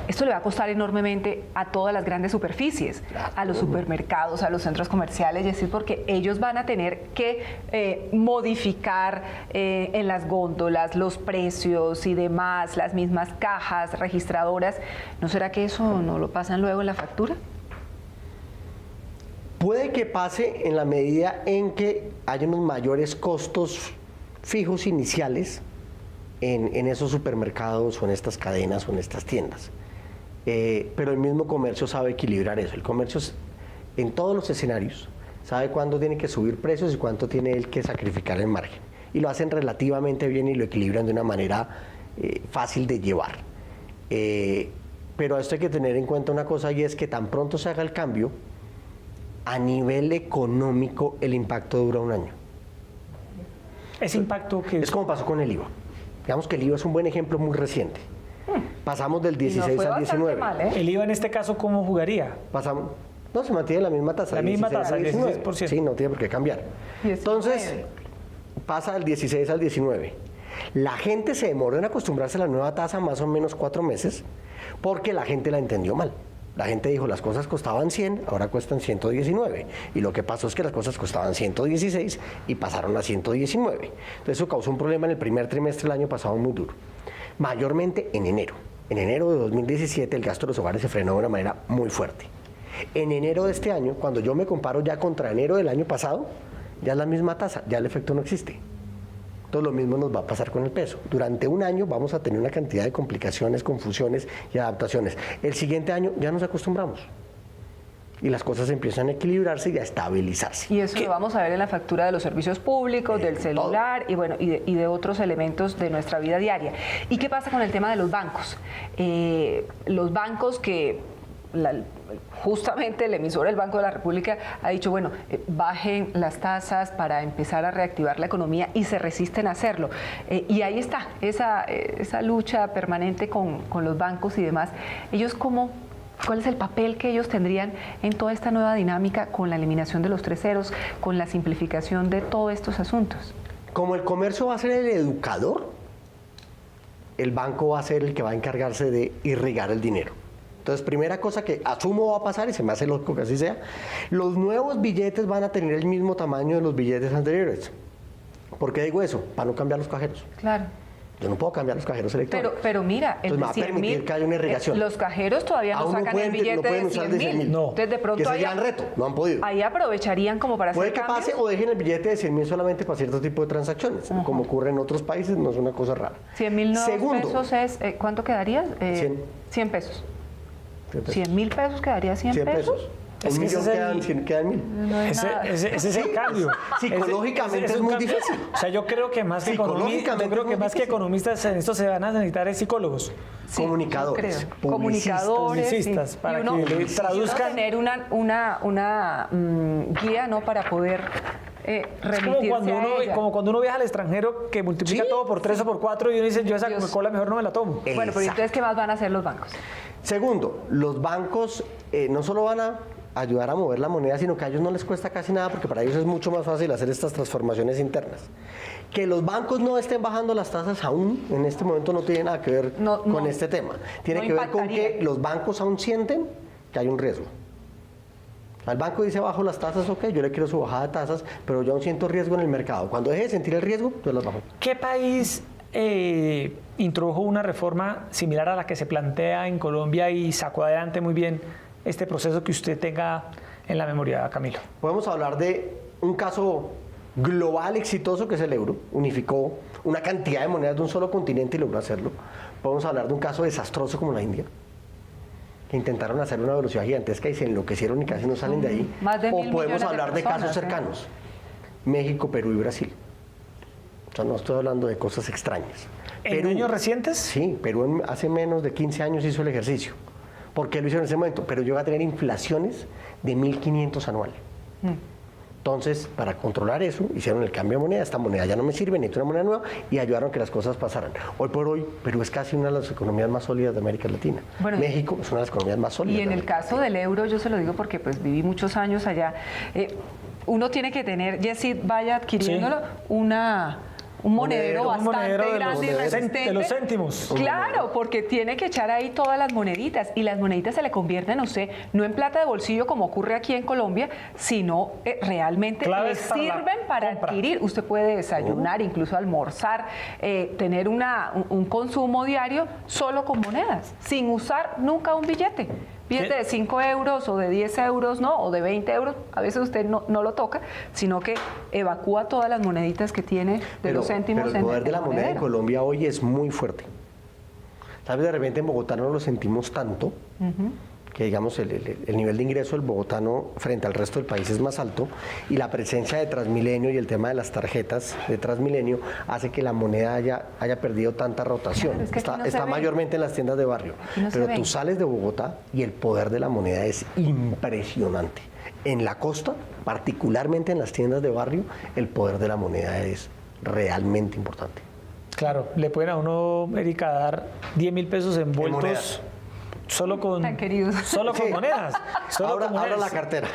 esto le va a costar enormemente a todas las grandes superficies, a los supermercados, a los centros comerciales, es decir, porque ellos van a tener que modificar en las góndolas los precios y demás, las mismas cajas registradoras. ¿No será que eso no lo pasan luego en la factura? Puede que pase en la medida en que haya unos mayores costos fijos iniciales en esos supermercados o en estas cadenas o en estas tiendas. Pero el mismo comercio sabe equilibrar eso. El comercio en todos los escenarios sabe cuándo tiene que subir precios y cuánto tiene él que sacrificar el margen. Y lo hacen relativamente bien y lo equilibran de una manera fácil de llevar. Pero esto hay que tener en cuenta una cosa y es que tan pronto se haga el cambio, a nivel económico el impacto dura un año. Ese impacto que... Es como pasó con el IVA. Digamos que el IVA es un buen ejemplo muy reciente. Pasamos del 16 al 19. Mal, ¿eh? ¿El IVA en este caso cómo jugaría? Pasamos... No, se mantiene la misma tasa. La misma tasa, 16%. 16%. Sí, no tiene por qué cambiar. 19. Entonces, pasa del 16 al 19. La gente se demoró en acostumbrarse a la nueva tasa más o menos 4 meses porque la gente la entendió mal. La gente dijo, las cosas costaban 100, ahora cuestan 119. Y lo que pasó es que las cosas costaban 116 y pasaron a 119. Entonces eso causó un problema en el primer trimestre del año pasado muy duro. Mayormente en enero. En enero de 2017 el gasto de los hogares se frenó de una manera muy fuerte. En enero de este año, cuando yo me comparo ya contra enero del año pasado, ya es la misma tasa, ya el efecto no existe. Entonces lo mismo nos va a pasar con el peso. Durante un año vamos a tener una cantidad de complicaciones, confusiones y adaptaciones. El siguiente año ya nos acostumbramos y las cosas empiezan a equilibrarse y a estabilizarse. Y eso lo vamos a ver en la factura de los servicios públicos, del celular y bueno y de otros elementos de nuestra vida diaria. ¿Y qué pasa con el tema de los bancos? Los bancos que justamente el emisor del Banco de la República ha dicho, bueno, bajen las tasas para empezar a reactivar la economía y se resisten a hacerlo. Y ahí está, esa lucha permanente con los bancos y demás. Ellos ¿cuál es el papel que ellos tendrían en toda esta nueva dinámica con la eliminación de los 3 ceros, con la simplificación de todos estos asuntos? Como el comercio va a ser el educador, el banco va a ser el que va a encargarse de irrigar el dinero. Entonces, primera cosa que asumo va a pasar, y se me hace lógico que así sea, los nuevos billetes van a tener el mismo tamaño de los billetes anteriores. ¿Por qué digo eso? Para no cambiar los cajeros. Claro. Yo no puedo cambiar los cajeros electrónicos. Pero mira, el me va a permitir que haya una irrigación. Los cajeros todavía no sacan el billete de 100.000. No, entonces de pronto que ese es el gran reto, no han podido. Ahí aprovecharían como para puede hacer que cambios. pase o dejen el billete de 100.000 solamente para cierto tipo de transacciones, como ocurre en otros países, no es una cosa rara. 100.000 nuevos pesos es, ¿cuánto quedaría? 100 pesos. 100.000 pesos quedaría 100 pesos. Un millón quedan 1.000. No es ese es el cambio. Psicológicamente es muy difícil. O sea, yo creo que más que economistas en esto se van a necesitar psicólogos. Sí, comunicadores. Publicistas, para uno, que le traduzcan. Tener una guía, ¿no? Para poder remitirse como cuando uno viaja al extranjero que multiplica todo por 3 o por 4 y uno dice, yo esa Coca-Cola mejor no me la tomo. Bueno, pero entonces, ¿qué más van a hacer los bancos? Segundo, los bancos no solo van a ayudar a mover la moneda, sino que a ellos no les cuesta casi nada porque para ellos es mucho más fácil hacer estas transformaciones internas. Que los bancos no esten bajando las tasas aún en este momento no tiene nada que ver con este tema. Tiene que ver con que los bancos aún sienten que hay un riesgo. Al banco dice bajo las tasas, ok, yo le quiero su bajada de tasas, pero yo aún siento riesgo en el mercado. Cuando deje de sentir el riesgo, yo las bajo. ¿Qué país introdujo una reforma similar a la que se plantea en Colombia y sacó adelante muy bien este proceso que usted tenga en la memoria, Camilo? Podemos hablar de un caso global exitoso que es el euro. Unificó una cantidad de monedas de un solo continente y logró hacerlo. Podemos hablar de un caso desastroso como la India, que intentaron hacer una velocidad gigantesca y se enloquecieron y casi no salen de ahí. O podemos hablar de casos cercanos. México, Perú y Brasil. O sea, no estoy hablando de cosas extrañas. ¿En años recientes? Sí, Perú hace menos de 15 años hizo el ejercicio. ¿Por qué lo hicieron en ese momento? Pero llegó a tener inflaciones de 1.500 anuales. Entonces, para controlar eso, hicieron el cambio de moneda. Esta moneda ya no me sirve, necesito una moneda nueva, y ayudaron a que las cosas pasaran. Hoy por hoy, Perú es casi una de las economías más sólidas de América Latina. Bueno, México es una de las economías más sólidas. Y en el caso del euro, yo se lo digo porque pues viví muchos años allá, uno tiene que tener, Yesid, vaya adquiriéndolo, un monedero bastante grande y resistente. De los céntimos. Claro, porque tiene que echar ahí todas las moneditas y las moneditas se le convierten, no en plata de bolsillo como ocurre aquí en Colombia, sino realmente le sirven para adquirir. Usted puede desayunar, incluso almorzar, tener un consumo diario solo con monedas, sin usar nunca un billete. Billete de 5 euros o de 10 euros, ¿no? O de 20 euros, a veces usted no lo toca, sino que evacúa todas las moneditas que tiene de los céntimos. Pero el poder de la moneda en Colombia hoy es muy fuerte. ¿Sabes? De repente en Bogotá no lo sentimos tanto, que digamos el nivel de ingreso del bogotano frente al resto del país es más alto, y la presencia de Transmilenio y el tema de las tarjetas de Transmilenio hace que la moneda haya perdido tanta rotación. Claro, es que está mayormente en las tiendas de barrio. Pero tú sales de Bogotá y el poder de la moneda es impresionante. En la costa, particularmente en las tiendas de barrio, el poder de la moneda es realmente importante. Claro, le pueden a uno, Erika, dar 10.000 pesos envueltos solo con monedas. Abra la cartera.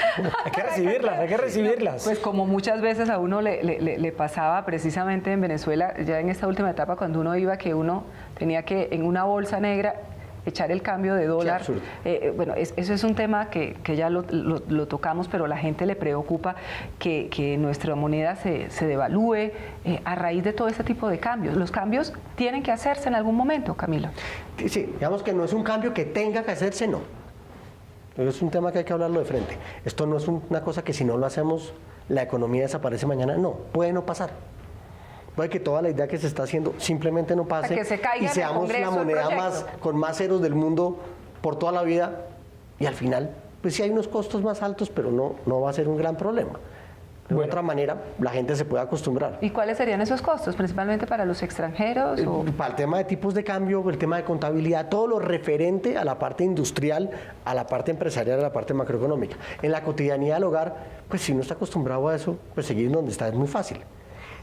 Hay que recibirlas. Pues como muchas veces a uno le pasaba precisamente en Venezuela, ya en esta última etapa, cuando uno iba, que uno tenía que en una bolsa negra echar el cambio de dólar. Bueno, eso es un tema que ya lo tocamos, pero a la gente le preocupa que nuestra moneda se devalúe a raíz de todo ese tipo de cambios. Los cambios tienen que hacerse en algún momento, Camilo. Sí, digamos que no es un cambio que tenga que hacerse, no. Es un tema que hay que hablarlo de frente. Esto no es una cosa que si no lo hacemos, la economía desaparece mañana. No, puede no pasar. Puede que toda la idea que se está haciendo simplemente no pase y seamos la moneda con más ceros del mundo por toda la vida, y al final, pues sí hay unos costos más altos, pero no va a ser un gran problema. De otra manera, la gente se puede acostumbrar. ¿Y cuáles serían esos costos? ¿Principalmente para los extranjeros? Para el tema de tipos de cambio, el tema de contabilidad, todo lo referente a la parte industrial, a la parte empresarial, a la parte macroeconómica. En la cotidianidad del hogar, pues si uno está acostumbrado a eso, pues seguir donde está es muy fácil.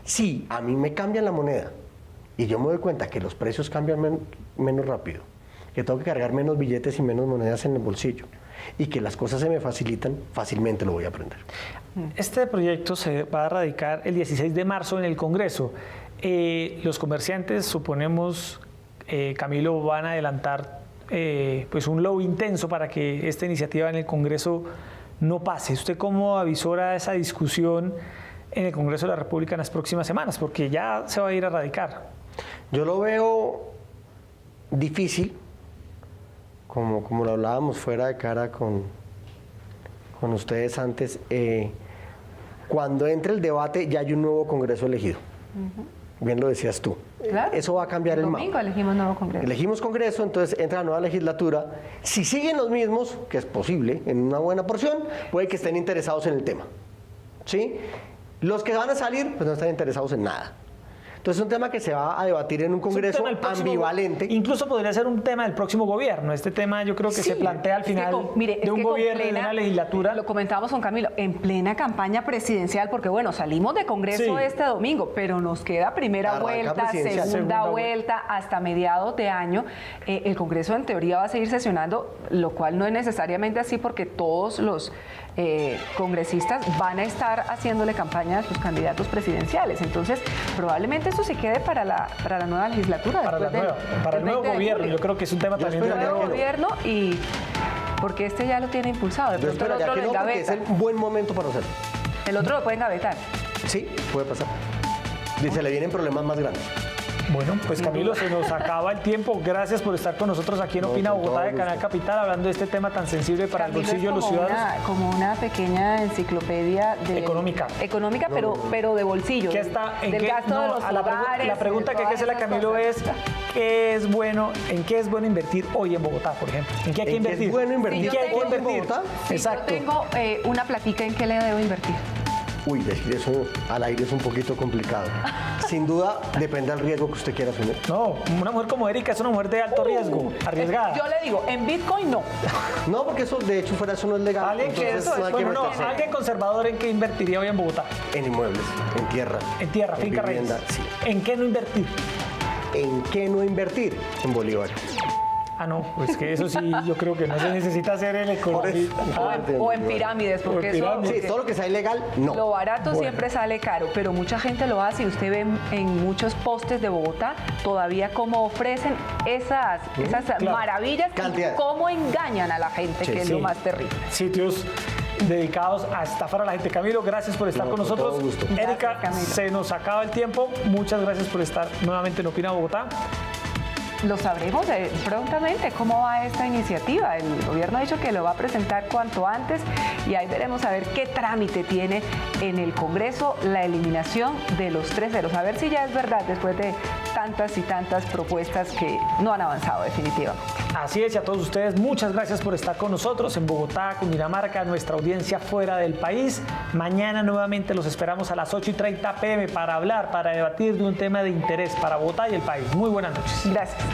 Si a mí me cambian la moneda y yo me doy cuenta que los precios cambian menos rápido, que tengo que cargar menos billetes y menos monedas en el bolsillo y que las cosas se me facilitan, fácilmente lo voy a aprender. Este proyecto se va a radicar el 16 de marzo en el Congreso. Los comerciantes, suponemos, Camilo, van a adelantar pues un lobby intenso para que esta iniciativa en el Congreso no pase. ¿Usted cómo avisora esa discusión en el Congreso de la República en las próximas semanas? Porque ya se va a ir a radicar. Yo lo veo difícil, como lo hablábamos fuera de cara con ustedes antes. Cuando entre el debate ya hay un nuevo Congreso elegido. Bien lo decías tú. Claro. Eso va a cambiar el mapa. Domingo elegimos nuevo Congreso. Elegimos Congreso, entonces entra la nueva legislatura. Si siguen los mismos, que es posible, en una buena porción, puede que estén interesados en el tema. ¿Sí? Los que van a salir, pues no están interesados en nada. Entonces es un tema que se va a debatir en un Congreso ambivalente. Incluso podría ser un tema del próximo gobierno. Este tema yo creo que se plantea al final de un gobierno, de una legislatura. Lo comentábamos con Camilo, en plena campaña presidencial, porque bueno, salimos de Congreso este domingo, pero nos queda primera vuelta, segunda vuelta, hasta mediados de año. El Congreso en teoría va a seguir sesionando, lo cual no es necesariamente así porque todos los congresistas van a estar haciéndole campaña a sus candidatos presidenciales. Entonces, probablemente eso se quede para la nueva legislatura. Para el nuevo gobierno. Yo creo que es un tema también del nuevo gobierno, y porque este ya lo tiene impulsado. De pronto el otro lo engaveta. Es el buen momento para hacerlo. El otro lo puede engavetar. Sí, puede pasar. Y se le vienen problemas más grandes. Bueno, pues Camilo, se nos acaba el tiempo. Gracias por estar con nosotros aquí en Opina Bogotá de Canal Capital, hablando de este tema tan sensible para el bolsillo de los ciudadanos. Como una pequeña enciclopedia económica, pero de bolsillo. ¿Qué está, del gasto de los hogares? La pregunta que hay que hacerle a Camilo es: ¿en qué es bueno invertir hoy en Bogotá, por ejemplo? ¿En qué hay que invertir? ¿Es bueno invertir? ¿En qué hay que invertir? Exacto. Yo tengo una platica, ¿en qué le debo invertir? Uy, decir eso al aire es un poquito complicado. Sin duda, depende del riesgo que usted quiera asumir. No, una mujer como Erika es una mujer de alto riesgo, arriesgada. Yo le digo, en Bitcoin no. No, porque eso, de hecho, fuera eso no es legal. Alguien que entonces eso no hay que bueno, no, meterse. alguien conservador, ¿en qué invertiría hoy en Bogotá? En inmuebles, en tierra. En tierra, en finca raíz. vivienda, sí. ¿En qué no invertir? ¿En qué no invertir? En bolívares. Ah, no, pues que eso sí, yo creo que no se necesita hacer el economista. O en pirámides, porque eso... Sí, todo lo que sea ilegal, no. Lo barato Bueno. siempre sale caro, pero mucha gente lo hace y usted ve en muchos postes de Bogotá todavía cómo ofrecen esas claro. maravillas y Cantidad. cómo engañan a la gente, Sí, que es sí. lo más terrible. Sitios dedicados a estafar a la gente. Camilo, gracias por estar No, con con nosotros. todo gusto. Erika, Gracias, Camilo. se nos acaba el tiempo. Muchas gracias por estar nuevamente en Opina Bogotá. Lo sabremos prontamente cómo va esta iniciativa. El gobierno ha dicho que lo va a presentar cuanto antes y ahí veremos a ver qué trámite tiene en el Congreso la eliminación de los 3 ceros. A ver si ya es verdad después de tantas y tantas propuestas que no han avanzado definitivamente. Así es, y a todos ustedes, muchas gracias por estar con nosotros en Bogotá, Cundinamarca, nuestra audiencia fuera del país. Mañana nuevamente los esperamos a las 8:30 p.m. para hablar, para debatir de un tema de interés para Bogotá y el país. Muy buenas noches. Gracias.